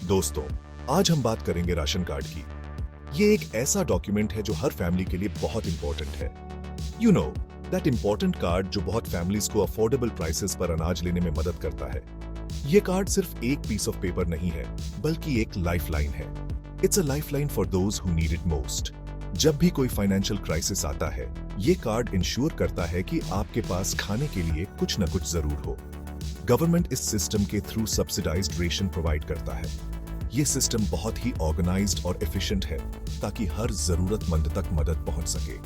दोस्तों, आज हम बात करेंगे राशन कार्ड की। ये एक ऐसा डॉक्यूमेंट है जो हर फैमिली के लिए बहुत इंपॉर्टेंट है। You know that important card जो बहुत फैमिलीज को अफोर्डेबल प्राइसेस पर अनाज लेने में मदद करता है। ये कार्ड सिर्फ एक पीस ऑफ पेपर नहीं है, बल्कि एक लाइफलाइन है। It's a lifeline for those who need it most. जब भी कोई फाइनेंशियल क्राइसिस आता है, ये कार्ड इंश्योर करता है कि आपके पास खाने के लिए कुछ न कुछ जरूर हो। गवर्नमेंट इस सिस्टम के थ्रू सब्सिडाइज्ड रेशन प्रोवाइड करता है। ये सिस्टम बहुत ही ऑर्गेनाइज्ड और एफिशिएंट है ताकि हर जरूरतमंद तक मदद पहुंच सके।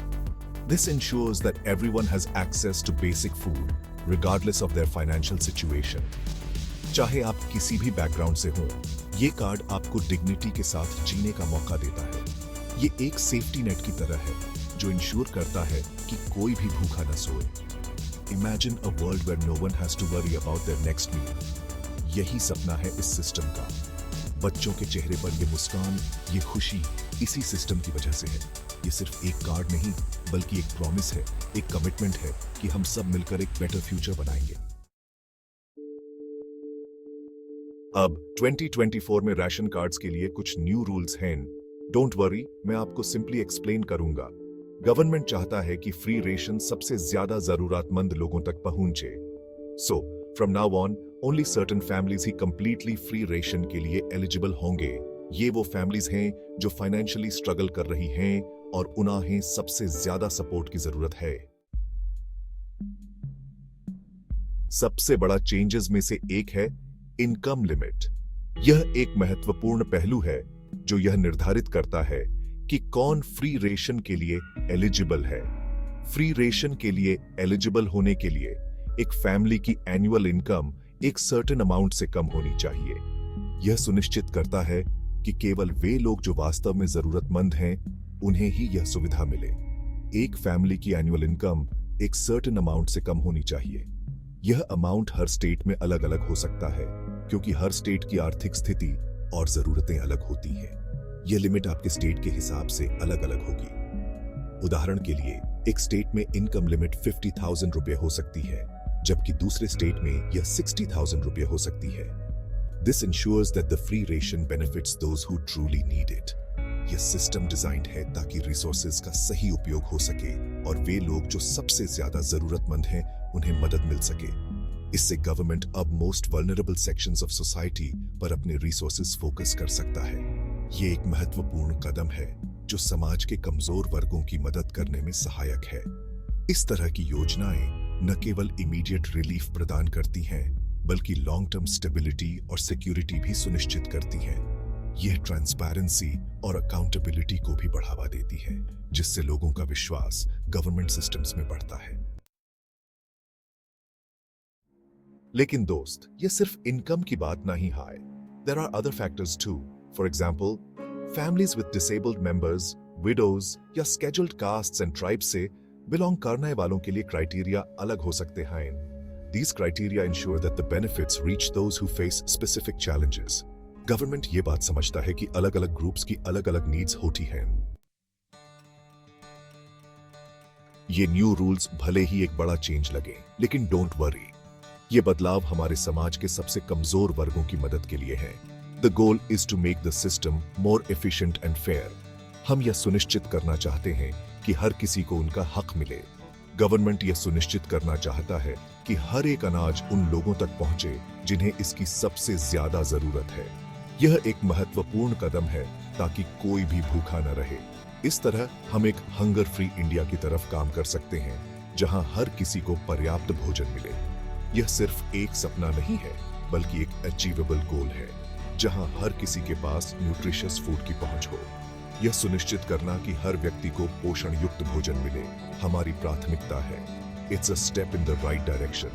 This ensures that everyone has access to basic food regardless of their financial situation. चाहे आप किसी भी बैकग्राउंड से हों, ये कार्ड आपको डिग्निटी के साथ जीने का मौका देता है। ये एक सेफ्टी नेट की तरह है जो इंश्योर करता है कि कोई भी भूखा न सोए। Imagine a world where no one has to worry about their next meal. यही सपना है इस सिस्टम का। बच्चों के चेहरे पर ये मुस्कान, ये खुशी इसी सिस्टम की वजह से है। ये सिर्फ एक कार्ड नहीं, बल्कि एक प्रॉमिस है, एक कमिटमेंट है कि हम सब मिलकर एक बेटर फ्यूचर बनाएंगे। अब 2024 में राशन कार्ड्स के लिए कुछ न्यू रूल्स हैं। डोंट वरी, मैं आपको सिंपली एक्सप्लेन करूंगा। गवर्नमेंट चाहता है कि फ्री रेशन सबसे ज्यादा जरूरतमंद लोगों तक पहुंचे। So from now on only certain families he completely free ration के लिए एलिजिबल होंगे। ये वो फैमिलीज हैं जो फाइनेंशियली स्ट्रगल कर रही हैं और उन्हें सबसे ज्यादा सपोर्ट की जरूरत है। सबसे बड़ा चेंजेस में से एक है इनकम लिमिट। यह एक महत्वपूर्ण पहलू है जो यह निर्धारित करता है कि कौन फ्री रेशन के लिए एलिजिबल है। फ्री रेशन के लिए एलिजिबल होने के लिए एक फैमिली की एनुअल इनकम एक सर्टेन अमाउंट से कम होनी चाहिए। यह सुनिश्चित करता है कि केवल वे लोग जो वास्तव में जरूरतमंद हैं, उन्हें ही यह सुविधा मिले। एक फैमिली की एनुअल इनकम एक सर्टेन अमाउंट से कम होनी चाहिए। यह अमाउंट हर स्टेट में अलग अलग हो सकता है, क्योंकि हर स्टेट की आर्थिक स्थिति और जरूरतें अलग होती हैं। यह लिमिट आपके स्टेट के हिसाब से अलग अलग होगी। उदाहरण के लिए, एक स्टेट में इनकम लिमिट 50,000 रुपये हो सकती है, जबकि दूसरे स्टेट में यह 60,000 रुपये हो सकती है। This ensures that the free ration benefits those who truly need it. यह सिस्टम डिजाइन्ड है ताकि रिसोर्सेज का सही उपयोग हो सके और वे लोग जो सबसे ज्यादा जरूरतमंद हैं, उन्हें मदद मिल सके। इससे गवर्नमेंट अब most vulnerable sections of society पर अपने रिसोर्सेज फोकस कर सकता है। ये एक महत्वपूर्ण कदम है जो समाज के कमजोर वर्गों की मदद करने में सहायक है। इस तरह की योजनाएं न केवल इमीडिएट रिलीफ प्रदान करती हैं, बल्कि लॉन्ग टर्म स्टेबिलिटी और सिक्योरिटी भी सुनिश्चित करती हैं। यह ट्रांसपेरेंसी और अकाउंटेबिलिटी को भी बढ़ावा देती है, जिससे लोगों का विश्वास गवर्नमेंट सिस्टम्स में बढ़ता है। लेकिन दोस्त, ये सिर्फ इनकम की बात नहीं है। There are other factors too. For example, families with disabled members, widows या scheduled castes and tribes से belong करने वालों के लिए क्राइटेरिया अलग हो सकते हैं। These criteria ensure that the benefits reach those who face specific challenges. Government ये बात समझता है कि अलग-अलग ग्रुप्स की अलग-अलग नीड्स होती हैं। ये न्यू रूल्स भले ही एक बड़ा चेंज लगे, लेकिन डोंट वरी, ये बदलाव हमारे समाज के सबसे कमजोर वर्गों की मदद के लिए है। The goal is to make the system more efficient and fair. हम यह सुनिश्चित करना चाहते हैं कि हर किसी को उनका हक मिले। गवर्नमेंट यह सुनिश्चित करना चाहता है कि हर एक अनाज उन लोगों तक पहुंचे जिन्हें इसकी सबसे ज्यादा जरूरत है। यह एक महत्वपूर्ण कदम है ताकि कोई भी भूखा न रहे। इस तरह हम एक हंगर फ्री इंडिया की तरफ काम कर सकते हैं, जहां हर किसी को पर्याप्त भोजन मिले। यह सिर्फ एक सपना नहीं है, बल्कि एक अचीवेबल गोल है, जहां हर किसी के पास न्यूट्रिशियस फूड की पहुंच हो। यह सुनिश्चित करना कि हर व्यक्ति को पोषण युक्त भोजन मिले हमारी प्राथमिकता है। It's a step in the right direction.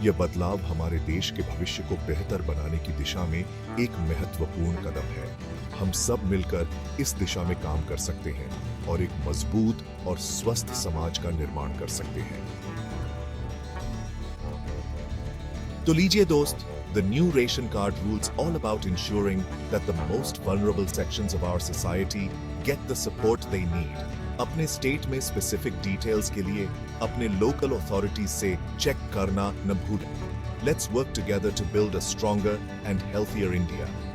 यह बदलाव हमारे देश के भविष्य को बेहतर बनाने की दिशा में एक महत्वपूर्ण कदम है। हम सब मिलकर इस दिशा में काम कर सकते हैं और एक मजबूत और स्वस्थ समाज का निर्माण कर सकते हैं। तो लीजिए दोस्त, the new ration card rules all about ensuring that the most vulnerable sections of our society get the support they need. अपने स्टेट में स्पेसिफिक डिटेल्स के लिए अपने लोकल अथॉरिटीज से चेक करना न भूलें। Let's work together to build a stronger and healthier India.